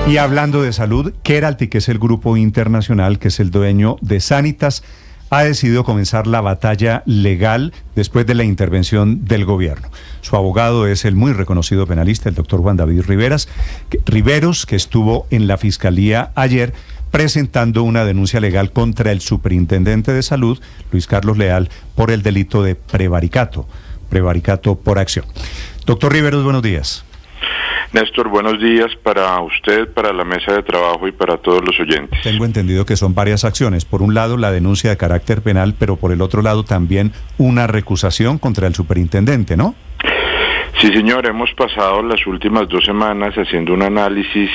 Y hablando de salud, Keralty, que es el grupo internacional, que es el dueño de Sanitas, ha decidido comenzar la batalla legal después de la intervención del gobierno. Su abogado es el muy reconocido penalista, el doctor Juan David Riveros, que estuvo en la Fiscalía ayer presentando una denuncia legal contra el superintendente de salud, Luis Carlos Leal, por el delito de prevaricato por acción. Doctor Riveros, buenos días. Néstor, buenos días para usted, para la mesa de trabajo y para todos los oyentes. Tengo entendido que son varias acciones. Por un lado, la denuncia de carácter penal, pero por el otro lado también una recusación contra el superintendente, ¿no? Sí, señor, hemos pasado las últimas 2 semanas haciendo un análisis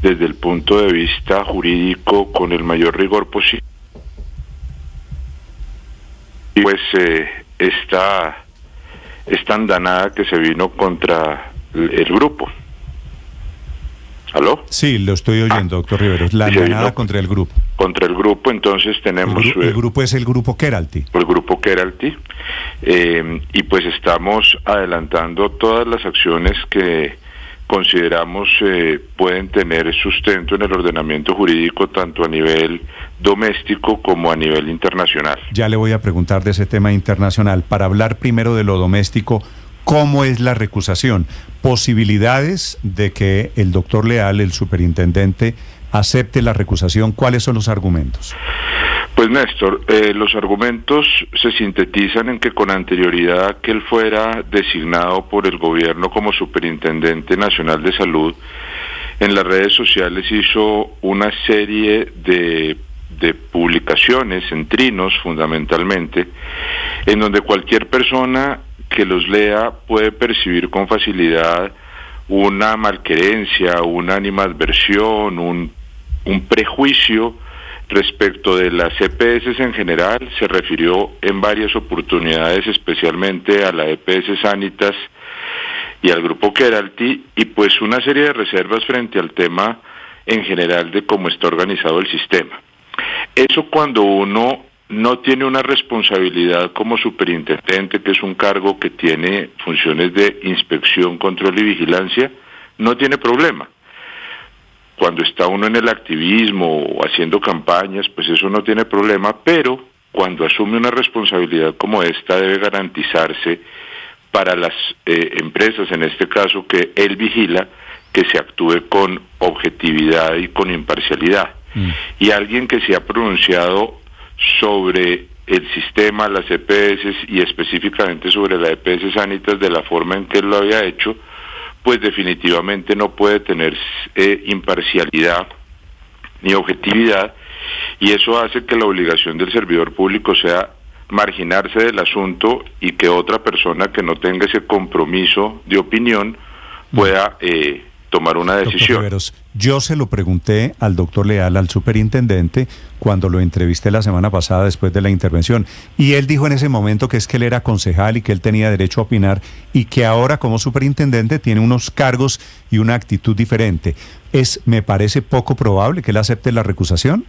desde el punto de vista jurídico con el mayor rigor posible. Y pues esta andanada que se vino contra el grupo. ¿Aló? Sí, lo estoy oyendo, doctor Riveros. La andanada contra el grupo. Contra el grupo, entonces tenemos... El grupo es el grupo Keralty. El grupo Keralty. Y pues estamos adelantando todas las acciones que consideramos pueden tener sustento en el ordenamiento jurídico, tanto a nivel doméstico como a nivel internacional. Ya le voy a preguntar de ese tema internacional. Para hablar primero de lo doméstico, ¿cómo es la recusación? ¿Posibilidades de que el doctor Leal, el superintendente, acepte la recusación? ¿Cuáles son los argumentos? Pues Néstor, los argumentos se sintetizan en que con anterioridad a que él fuera designado por el gobierno como Superintendente Nacional de Salud, en las redes sociales hizo una serie de publicaciones en trinos fundamentalmente, en donde cualquier persona que los lea puede percibir con facilidad una malquerencia, una animadversión, un prejuicio respecto de las EPS en general. Se refirió en varias oportunidades especialmente a la EPS Sanitas y al grupo Keralty, y pues una serie de reservas frente al tema en general de cómo está organizado el sistema. Eso cuando uno no tiene una responsabilidad como superintendente, que es un cargo que tiene funciones de inspección, control y vigilancia, no tiene problema. Cuando está uno en el activismo o haciendo campañas, pues eso no tiene problema, pero cuando asume una responsabilidad como esta debe garantizarse para las empresas, en este caso que él vigila, que se actúe con objetividad y con imparcialidad. Y alguien que se ha pronunciado sobre el sistema, las EPS y específicamente sobre la EPS Sanitas de la forma en que él lo había hecho, pues definitivamente no puede tener imparcialidad ni objetividad, y eso hace que la obligación del servidor público sea marginarse del asunto y que otra persona que no tenga ese compromiso de opinión pueda tomar una decisión. Riveros, yo se lo pregunté al doctor Leal, al superintendente, cuando lo entrevisté la semana pasada después de la intervención, y él dijo en ese momento que es que él era concejal y que él tenía derecho a opinar, y que ahora como superintendente tiene unos cargos y una actitud diferente. Me parece poco probable que él acepte la recusación.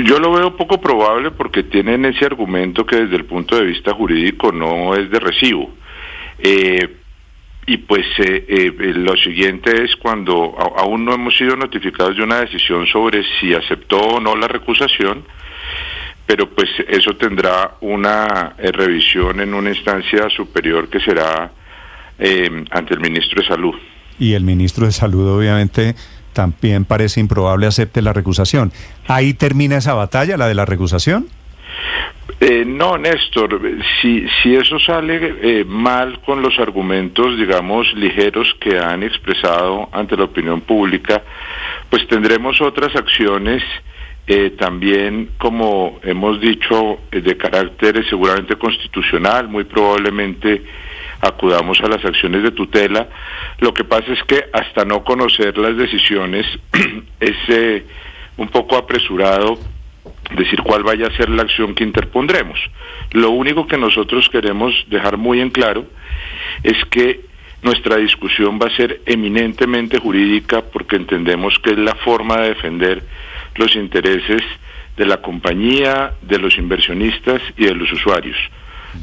Yo lo veo poco probable porque tienen ese argumento que desde el punto de vista jurídico no es de recibo. Y pues lo siguiente es cuando aún no hemos sido notificados de una decisión sobre si aceptó o no la recusación, pero pues eso tendrá una revisión en una instancia superior que será ante el ministro de Salud. Y el ministro de Salud obviamente también parece improbable acepte la recusación. ¿Ahí termina esa batalla, la de la recusación? No, Néstor, si eso sale mal con los argumentos, digamos, ligeros que han expresado ante la opinión pública, pues tendremos otras acciones también, como hemos dicho, de carácter seguramente constitucional. Muy probablemente acudamos a las acciones de tutela. Lo que pasa es que hasta no conocer las decisiones es un poco apresurado decir cuál vaya a ser la acción que interpondremos. Lo único que nosotros queremos dejar muy en claro es que nuestra discusión va a ser eminentemente jurídica, porque entendemos que es la forma de defender los intereses de la compañía, de los inversionistas y de los usuarios.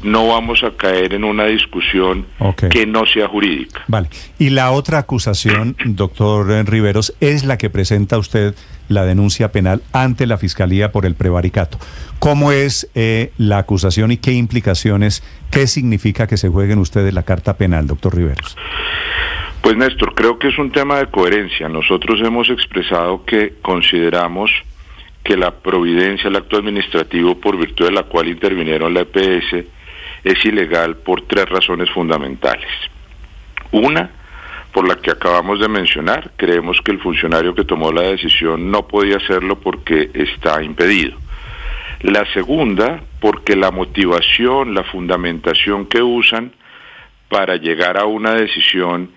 no vamos a caer en una discusión que no sea jurídica. Vale. Y la otra acusación, doctor Riveros, es la que presenta usted la denuncia penal ante la Fiscalía por el prevaricato. ¿Cómo es la acusación y qué implicaciones, qué significa que se jueguen ustedes la carta penal, doctor Riveros? Pues Néstor, creo que es un tema de coherencia. Nosotros hemos expresado que consideramos que la providencia, el acto administrativo por virtud de la cual intervinieron la EPS es ilegal por 3 razones fundamentales. Una, por la que acabamos de mencionar, creemos que el funcionario que tomó la decisión no podía hacerlo porque está impedido. La segunda, porque la motivación, la fundamentación que usan para llegar a una decisión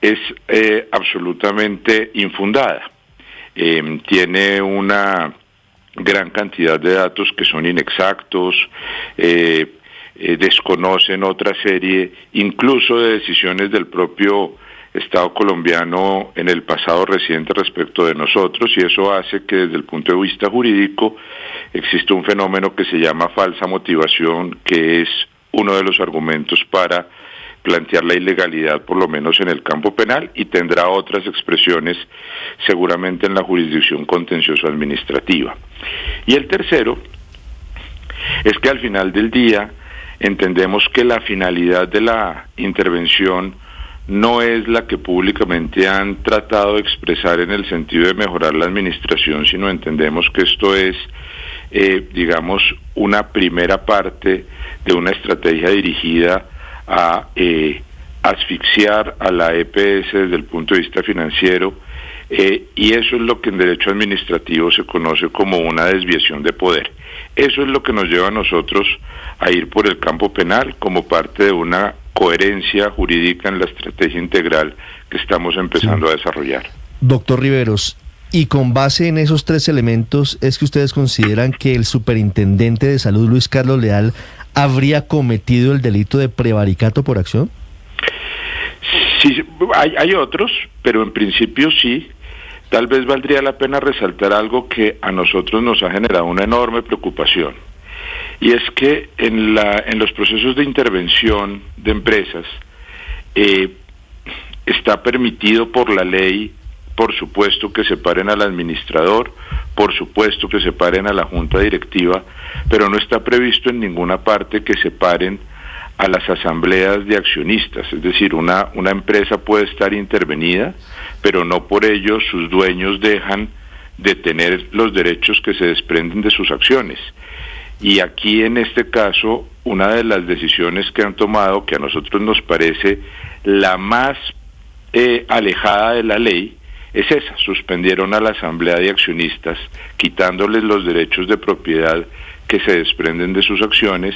es absolutamente infundada. Tiene una gran cantidad de datos que son inexactos, desconocen otra serie, incluso de decisiones del propio Estado colombiano en el pasado reciente respecto de nosotros, y eso hace que desde el punto de vista jurídico existe un fenómeno que se llama falsa motivación, que es uno de los argumentos para plantear la ilegalidad, por lo menos en el campo penal, y tendrá otras expresiones seguramente en la jurisdicción contencioso-administrativa. Y el tercero es que al final del día entendemos que la finalidad de la intervención no es la que públicamente han tratado de expresar en el sentido de mejorar la administración, sino entendemos que esto es, digamos, una primera parte de una estrategia dirigida a asfixiar a la EPS desde el punto de vista financiero, y eso es lo que en derecho administrativo se conoce como una desviación de poder. Eso es lo que nos lleva a nosotros a ir por el campo penal como parte de una coherencia jurídica en la estrategia integral que estamos empezando a desarrollar. Doctor Riveros, y con base en esos 3 elementos, ¿es que ustedes consideran que el superintendente de salud, Luis Carlos Leal, habría cometido el delito de prevaricato por acción? Sí, hay otros, pero en principio sí. Tal vez valdría la pena resaltar algo que a nosotros nos ha generado una enorme preocupación, y es que en los procesos de intervención de empresas está permitido por la ley, por supuesto, que separen al administrador, por supuesto que separen a la junta directiva, pero no está previsto en ninguna parte que separen a las asambleas de accionistas. Es decir, una empresa puede estar intervenida, pero no por ello sus dueños dejan de tener los derechos que se desprenden de sus acciones. Y aquí, en este caso, una de las decisiones que han tomado, que a nosotros nos parece la más alejada de la ley, es esa: suspendieron a la asamblea de accionistas, quitándoles los derechos de propiedad que se desprenden de sus acciones,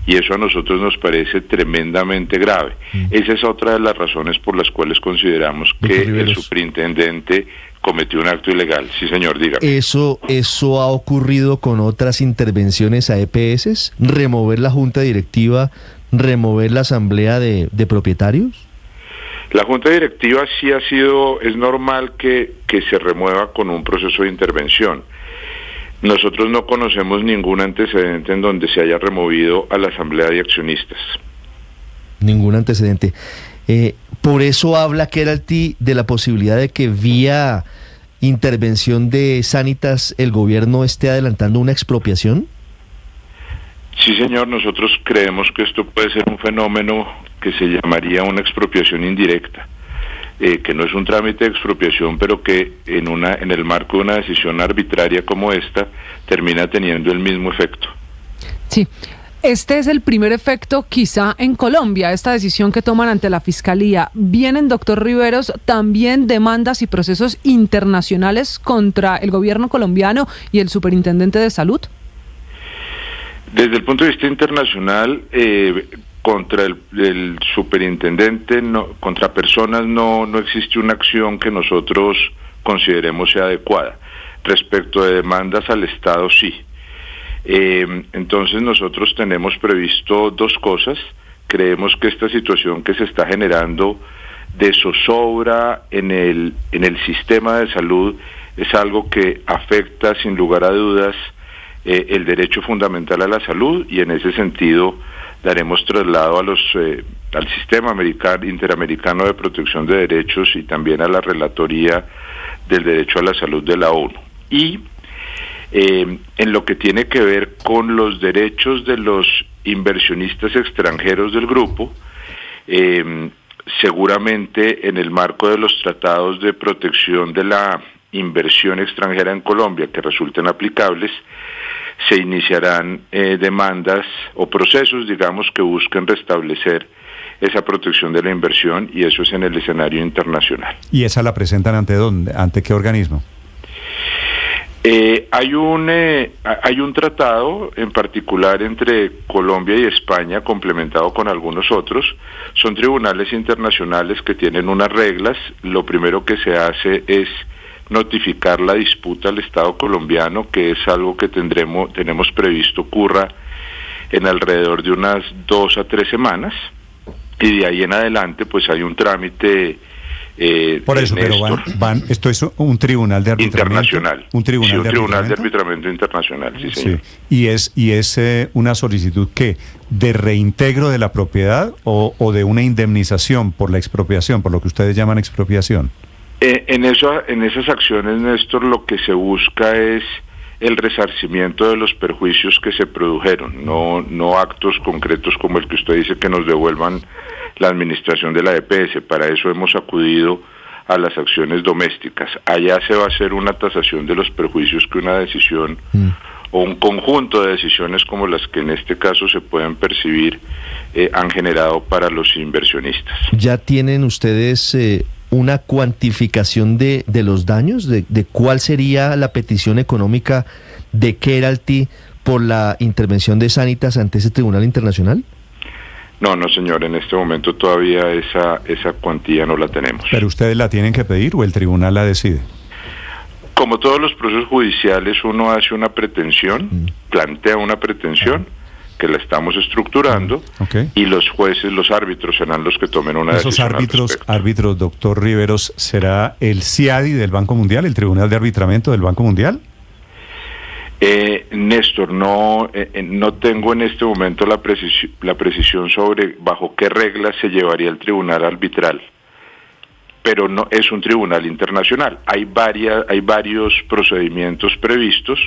y eso a nosotros nos parece tremendamente grave. Esa es otra de las razones por las cuales consideramos que el superintendente cometió un acto ilegal. Sí, señor, dígame. ¿Eso ha ocurrido con otras intervenciones a EPS? ¿Remover la junta directiva, remover la asamblea de propietarios? La junta directiva sí es normal que se remueva con un proceso de intervención. Nosotros no conocemos ningún antecedente en donde se haya removido a la asamblea de accionistas. Ningún antecedente. Por eso habla Keralty de la posibilidad de que vía intervención de Sanitas el gobierno esté adelantando una expropiación. Sí, señor, nosotros creemos que esto puede ser un fenómeno que se llamaría una expropiación indirecta, que no es un trámite de expropiación, pero que en el marco de una decisión arbitraria como esta termina teniendo el mismo efecto. Sí. Este es el primer efecto quizá en Colombia, esta decisión que toman ante la Fiscalía. ¿Vienen, doctor Riveros, también demandas y procesos internacionales contra el gobierno colombiano y el superintendente de salud? Desde el punto de vista internacional, contra el superintendente, contra personas no existe una acción que nosotros consideremos sea adecuada. Respecto de demandas al Estado, sí. Entonces nosotros tenemos previsto 2 cosas. Creemos que esta situación que se está generando de zozobra en el sistema de salud es algo que afecta sin lugar a dudas el derecho fundamental a la salud, y en ese sentido daremos traslado a al Sistema Interamericano de Protección de Derechos y también a la Relatoría del Derecho a la Salud de la ONU. Y en lo que tiene que ver con los derechos de los inversionistas extranjeros del grupo, seguramente en el marco de los tratados de protección de la inversión extranjera en Colombia que resulten aplicables, se iniciarán demandas o procesos, digamos, que busquen restablecer esa protección de la inversión, y eso es en el escenario internacional. ¿Y esa la presentan ante dónde? ¿Ante qué organismo? Hay un tratado en particular entre Colombia y España, complementado con algunos otros. Son tribunales internacionales que tienen unas reglas. Lo primero que se hace es notificar la disputa al Estado colombiano, que es algo que tenemos previsto ocurra en alrededor de unas 2 a 3 semanas, y de ahí en adelante pues hay un trámite. Por eso, pero esto es un tribunal de arbitramiento internacional. Un tribunal, de arbitramiento internacional, sí, señor. Sí. Y es una solicitud ¿qué? ¿De reintegro de la propiedad o de una indemnización por la expropiación, por lo que ustedes llaman expropiación? En esas acciones, Néstor, lo que se busca es el resarcimiento de los perjuicios que se produjeron, no actos concretos como el que usted dice, que nos devuelvan la administración de la EPS. Para eso hemos acudido a las acciones domésticas. Allá se va a hacer una tasación de los perjuicios que una decisión o un conjunto de decisiones como las que en este caso se pueden percibir han generado para los inversionistas. ¿Ya tienen ustedes una cuantificación de los daños? ¿De cuál sería la petición económica de Keralty por la intervención de Sanitas ante ese tribunal internacional? No, señor, en este momento todavía esa cuantía no la tenemos. ¿Pero ustedes la tienen que pedir o el tribunal la decide? Como todos los procesos judiciales, uno hace una pretensión, plantea una pretensión, que la estamos estructurando, y los jueces, los árbitros serán los que tomen una decisión. ¿Esos árbitros, doctor Riveros, será el CIADI del Banco Mundial, el Tribunal de Arbitramiento del Banco Mundial? Néstor, no tengo en este momento la precisión sobre bajo qué reglas se llevaría el tribunal arbitral, pero no es un tribunal internacional. Hay varios procedimientos previstos.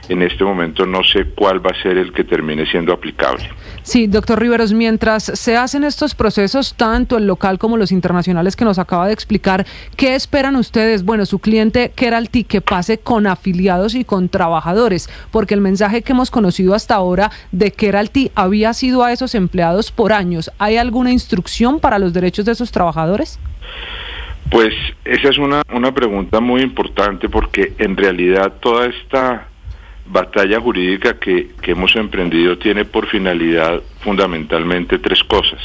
En este momento no sé cuál va a ser el que termine siendo aplicable. Sí, doctor Riveros, mientras se hacen estos procesos, tanto el local como los internacionales que nos acaba de explicar, ¿qué esperan ustedes? Bueno, su cliente Keralty, que pase con afiliados y con trabajadores, porque el mensaje que hemos conocido hasta ahora de Keralty había sido a esos empleados por años. ¿Hay alguna instrucción para los derechos de esos trabajadores? Pues esa es una pregunta muy importante, porque en realidad toda esta batalla jurídica que hemos emprendido tiene por finalidad fundamentalmente 3 cosas.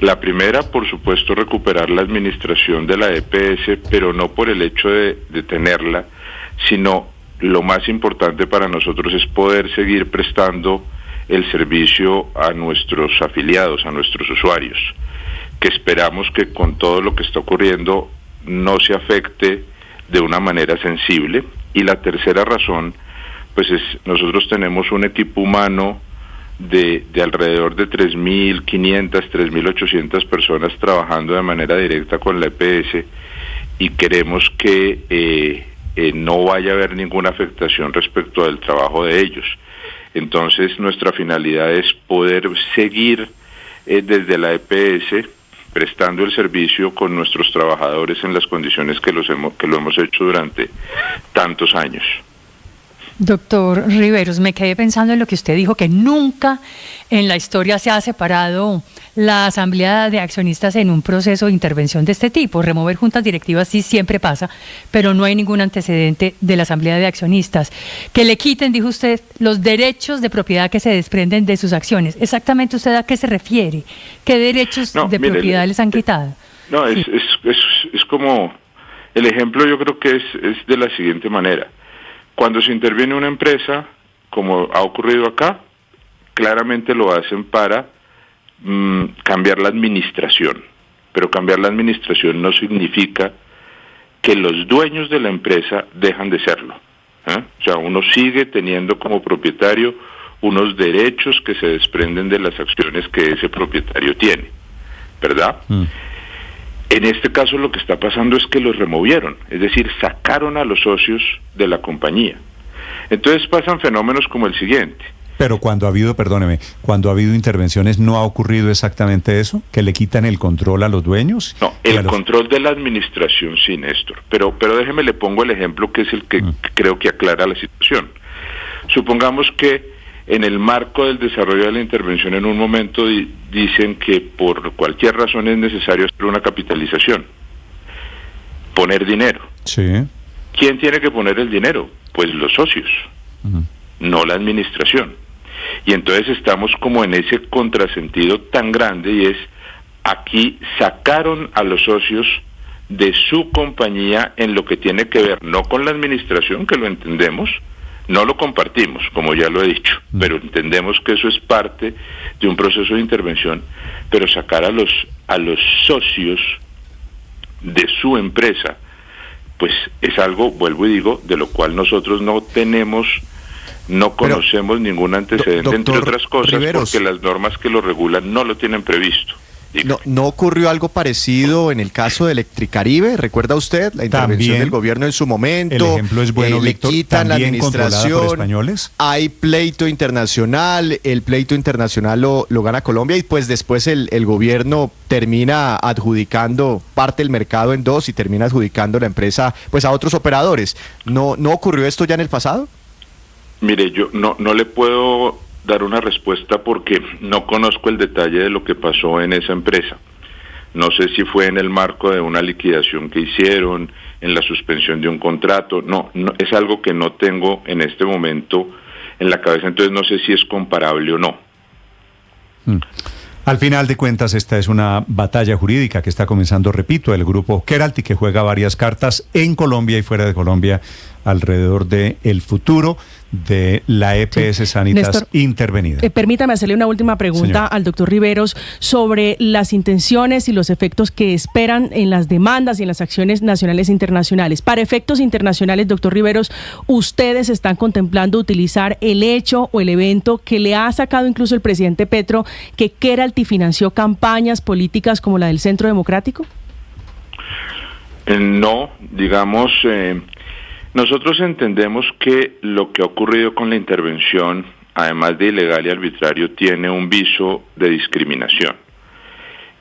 La primera, por supuesto, recuperar la administración de la EPS, pero no por el hecho de tenerla, sino lo más importante para nosotros es poder seguir prestando el servicio a nuestros afiliados, a nuestros usuarios, que esperamos que con todo lo que está ocurriendo no se afecte de una manera sensible. Y la tercera razón, pues nosotros tenemos un equipo humano de alrededor de 3.500, 3.800 personas trabajando de manera directa con la EPS, y queremos que no vaya a haber ninguna afectación respecto al trabajo de ellos. Entonces nuestra finalidad es poder seguir desde la EPS prestando el servicio con nuestros trabajadores en las condiciones que lo hemos hecho durante tantos años. Doctor Riveros, me quedé pensando en lo que usted dijo, que nunca en la historia se ha separado la asamblea de accionistas en un proceso de intervención de este tipo. Remover juntas directivas sí siempre pasa, pero no hay ningún antecedente de la asamblea de accionistas. Que le quiten, dijo usted, los derechos de propiedad que se desprenden de sus acciones. ¿Exactamente usted a qué se refiere? ¿Qué derechos propiedad les han quitado? No, sí. es como, el ejemplo yo creo que es de la siguiente manera. Cuando se interviene una empresa, como ha ocurrido acá, claramente lo hacen para cambiar la administración, pero cambiar la administración no significa que los dueños de la empresa dejan de serlo, O sea, uno sigue teniendo como propietario unos derechos que se desprenden de las acciones que ese propietario tiene, ¿verdad? En este caso lo que está pasando es que los removieron, es decir, sacaron a los socios de la compañía. Entonces pasan fenómenos como el siguiente. Pero cuando ha habido, perdóneme, cuando ha habido intervenciones, ¿no ha ocurrido exactamente eso? ¿Que le quitan el control a los dueños? No, el control de la administración sí, Néstor. Pero déjeme, le pongo el ejemplo que es el que creo que aclara la situación. Supongamos que en el marco del desarrollo de la intervención en un momento dicen que por cualquier razón es necesario hacer una capitalización, poner dinero. Sí. ¿Quién tiene que poner el dinero? Pues los socios, no la administración. Y entonces estamos como en ese contrasentido tan grande, y es, aquí sacaron a los socios de su compañía en lo que tiene que ver no con la administración, que lo entendemos, no lo compartimos, como ya lo he dicho, pero entendemos que eso es parte de un proceso de intervención, pero sacar a los socios de su empresa, pues es algo, vuelvo y digo, de lo cual nosotros no conocemos ningún antecedente, entre otras cosas, Riveros, porque las normas que lo regulan no lo tienen previsto. ¿No ocurrió algo parecido en el caso de Electricaribe? ¿Recuerda usted la intervención del gobierno en su momento? El ejemplo es bueno, Víctor, le quitan la administración por españoles. Hay pleito internacional, el pleito internacional lo gana Colombia, y pues después el gobierno termina adjudicando parte del mercado en dos y termina adjudicando la empresa pues a otros operadores. ¿No ocurrió esto ya en el pasado? Mire, yo no le puedo dar una respuesta porque no conozco el detalle de lo que pasó en esa empresa. No sé si fue en el marco de una liquidación que hicieron, en la suspensión de un contrato. No, es algo que no tengo en este momento en la cabeza, entonces no sé si es comparable o no. Al final de cuentas, esta es una batalla jurídica que está comenzando, repito, el grupo Keralty, que juega varias cartas en Colombia y fuera de Colombia alrededor de el futuro de la EPS Sanitas Néstor, intervenida. Permítame hacerle una última pregunta al doctor Riveros sobre las intenciones y los efectos que esperan en las demandas y en las acciones nacionales e internacionales. Para efectos internacionales, doctor Riveros, ¿ustedes están contemplando utilizar el hecho o el evento que le ha sacado incluso el presidente Petro, que Keralty financió campañas políticas como la del Centro Democrático? No, digamos... nosotros entendemos que lo que ha ocurrido con la intervención, además de ilegal y arbitrario, tiene un viso de discriminación.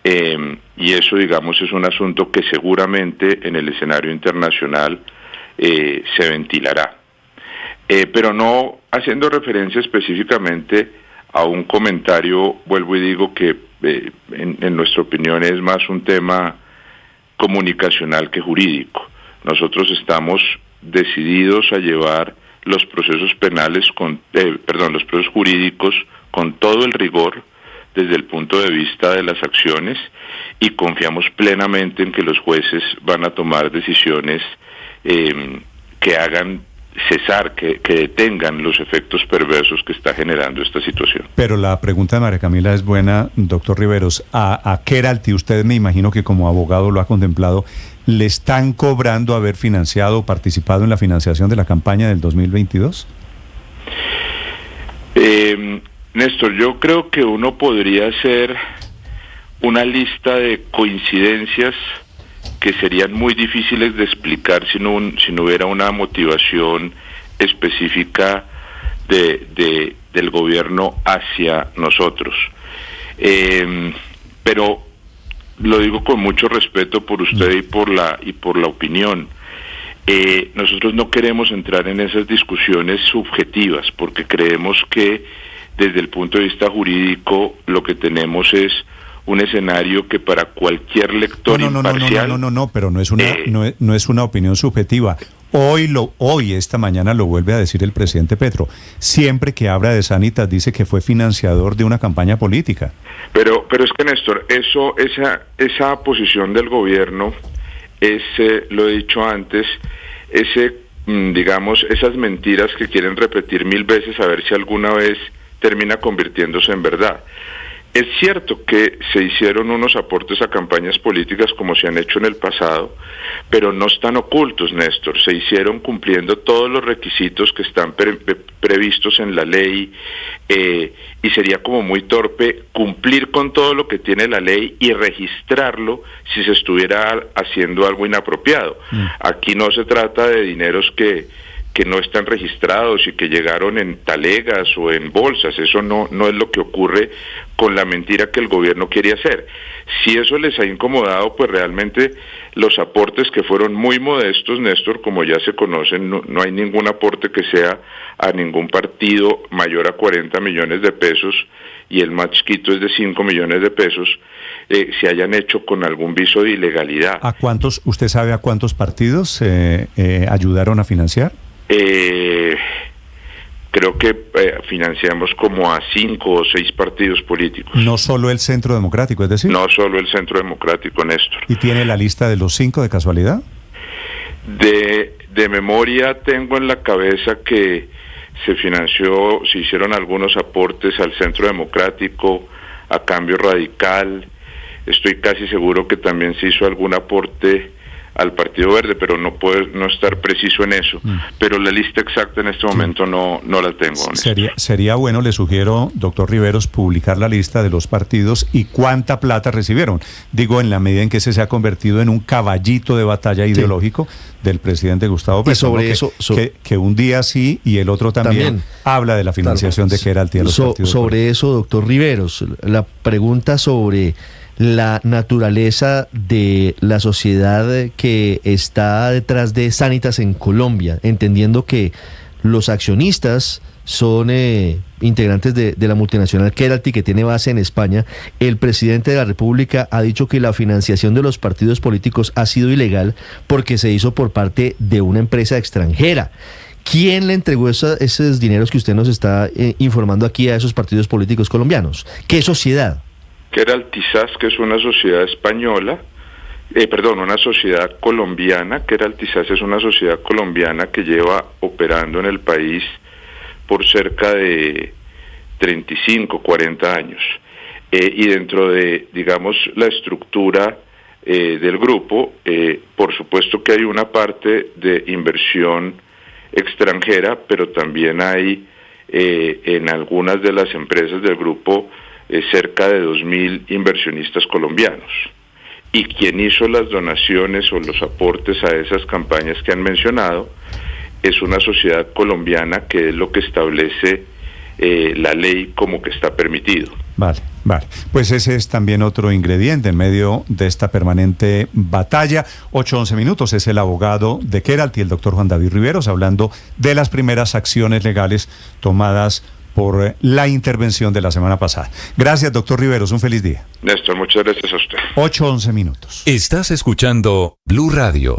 Y eso, digamos, es un asunto que seguramente en el escenario internacional se ventilará. Pero no haciendo referencia específicamente a un comentario, vuelvo y digo que en nuestra opinión es más un tema comunicacional que jurídico. Nosotros estamos decididos a llevar los procesos penales los procesos jurídicos con todo el rigor desde el punto de vista de las acciones, y confiamos plenamente en que los jueces van a tomar decisiones que hagan cesar, que detengan los efectos perversos que está generando esta situación. Pero la pregunta de María Camila es buena, doctor Riveros. A Keralty, usted me imagino que como abogado lo ha contemplado, ¿le están cobrando haber financiado o participado en la financiación de la campaña del 2022? Néstor, yo creo que uno podría hacer una lista de coincidencias que serían muy difíciles de explicar si no hubiera una motivación específica del gobierno hacia nosotros. Pero lo digo con mucho respeto por usted y por la opinión. Nosotros no queremos entrar en esas discusiones subjetivas, porque creemos que desde el punto de vista jurídico lo que tenemos es un escenario que para cualquier lector imparcial... pero no es una opinión subjetiva. Esta mañana lo vuelve a decir el presidente Petro. Siempre que habla de Sanitas dice que fue financiador de una campaña política. Pero es que, Néstor, esa posición del gobierno es, lo he dicho antes, esas mentiras que quieren repetir 1000 veces a ver si alguna vez termina convirtiéndose en verdad. Es cierto que se hicieron unos aportes a campañas políticas como se han hecho en el pasado, pero no están ocultos, Néstor. Se hicieron cumpliendo todos los requisitos que están previstos en la ley, y sería como muy torpe cumplir con todo lo que tiene la ley y registrarlo si se estuviera haciendo algo inapropiado. Aquí no se trata de dineros que no están registrados y que llegaron en talegas o en bolsas. Eso no es lo que ocurre con la mentira que el gobierno quiere hacer. Si eso les ha incomodado, pues realmente los aportes que fueron muy modestos, Néstor, como ya se conocen, no hay ningún aporte que sea a ningún partido mayor a 40 millones de pesos, y el más chiquito es de 5 millones de pesos, se hayan hecho con algún viso de ilegalidad. ¿Usted sabe a cuántos partidos ayudaron a financiar? Creo que financiamos como a 5 o 6 partidos políticos. No solo el Centro Democrático, es decir. No solo el Centro Democrático, Néstor. ¿Y tiene la lista de los 5 de casualidad? De memoria tengo en la cabeza que se hicieron algunos aportes al Centro Democrático, a Cambio Radical. Estoy casi seguro que también se hizo algún aporte al Partido Verde, pero no puedo no estar preciso en eso. Pero la lista exacta en este momento no la tengo. Sería bueno, le sugiero, doctor Riveros, publicar la lista de los partidos y cuánta plata recibieron. Digo, en la medida en que ese se ha convertido en un caballito de batalla ideológico del presidente Gustavo Petro. Y sobre eso, que un día sí y el otro también habla de la financiación de Keralty a los partidos. Sobre eso, doctor Riveros, la pregunta sobre la naturaleza de la sociedad que está detrás de Sanitas en Colombia, entendiendo que los accionistas son integrantes de la multinacional Keralty, que tiene base en España. El presidente de la República ha dicho que la financiación de los partidos políticos ha sido ilegal porque se hizo por parte de una empresa extranjera. ¿Quién le entregó esos dineros que usted nos está informando aquí a esos partidos políticos colombianos? ¿Ququé sociedad? Keralty SAS, que es una sociedad española, una sociedad colombiana. Keralty SAS es una sociedad colombiana que lleva operando en el país por cerca de 35, 40 años. Y dentro de, digamos, la estructura del grupo, por supuesto que hay una parte de inversión extranjera, pero también hay en algunas de las empresas del grupo cerca de 2.000 inversionistas colombianos. Y quien hizo las donaciones o los aportes a esas campañas que han mencionado es una sociedad colombiana, que es lo que establece la ley como que está permitido. Vale. Pues ese es también otro ingrediente en medio de esta permanente batalla. 8-11 minutos, es el abogado de Keralty, el doctor Juan David Riveros, hablando de las primeras acciones legales tomadas por la intervención de la semana pasada. Gracias, doctor Riveros, un feliz día. Néstor, muchas gracias a usted. 8-11 minutos. Estás escuchando Blue Radio.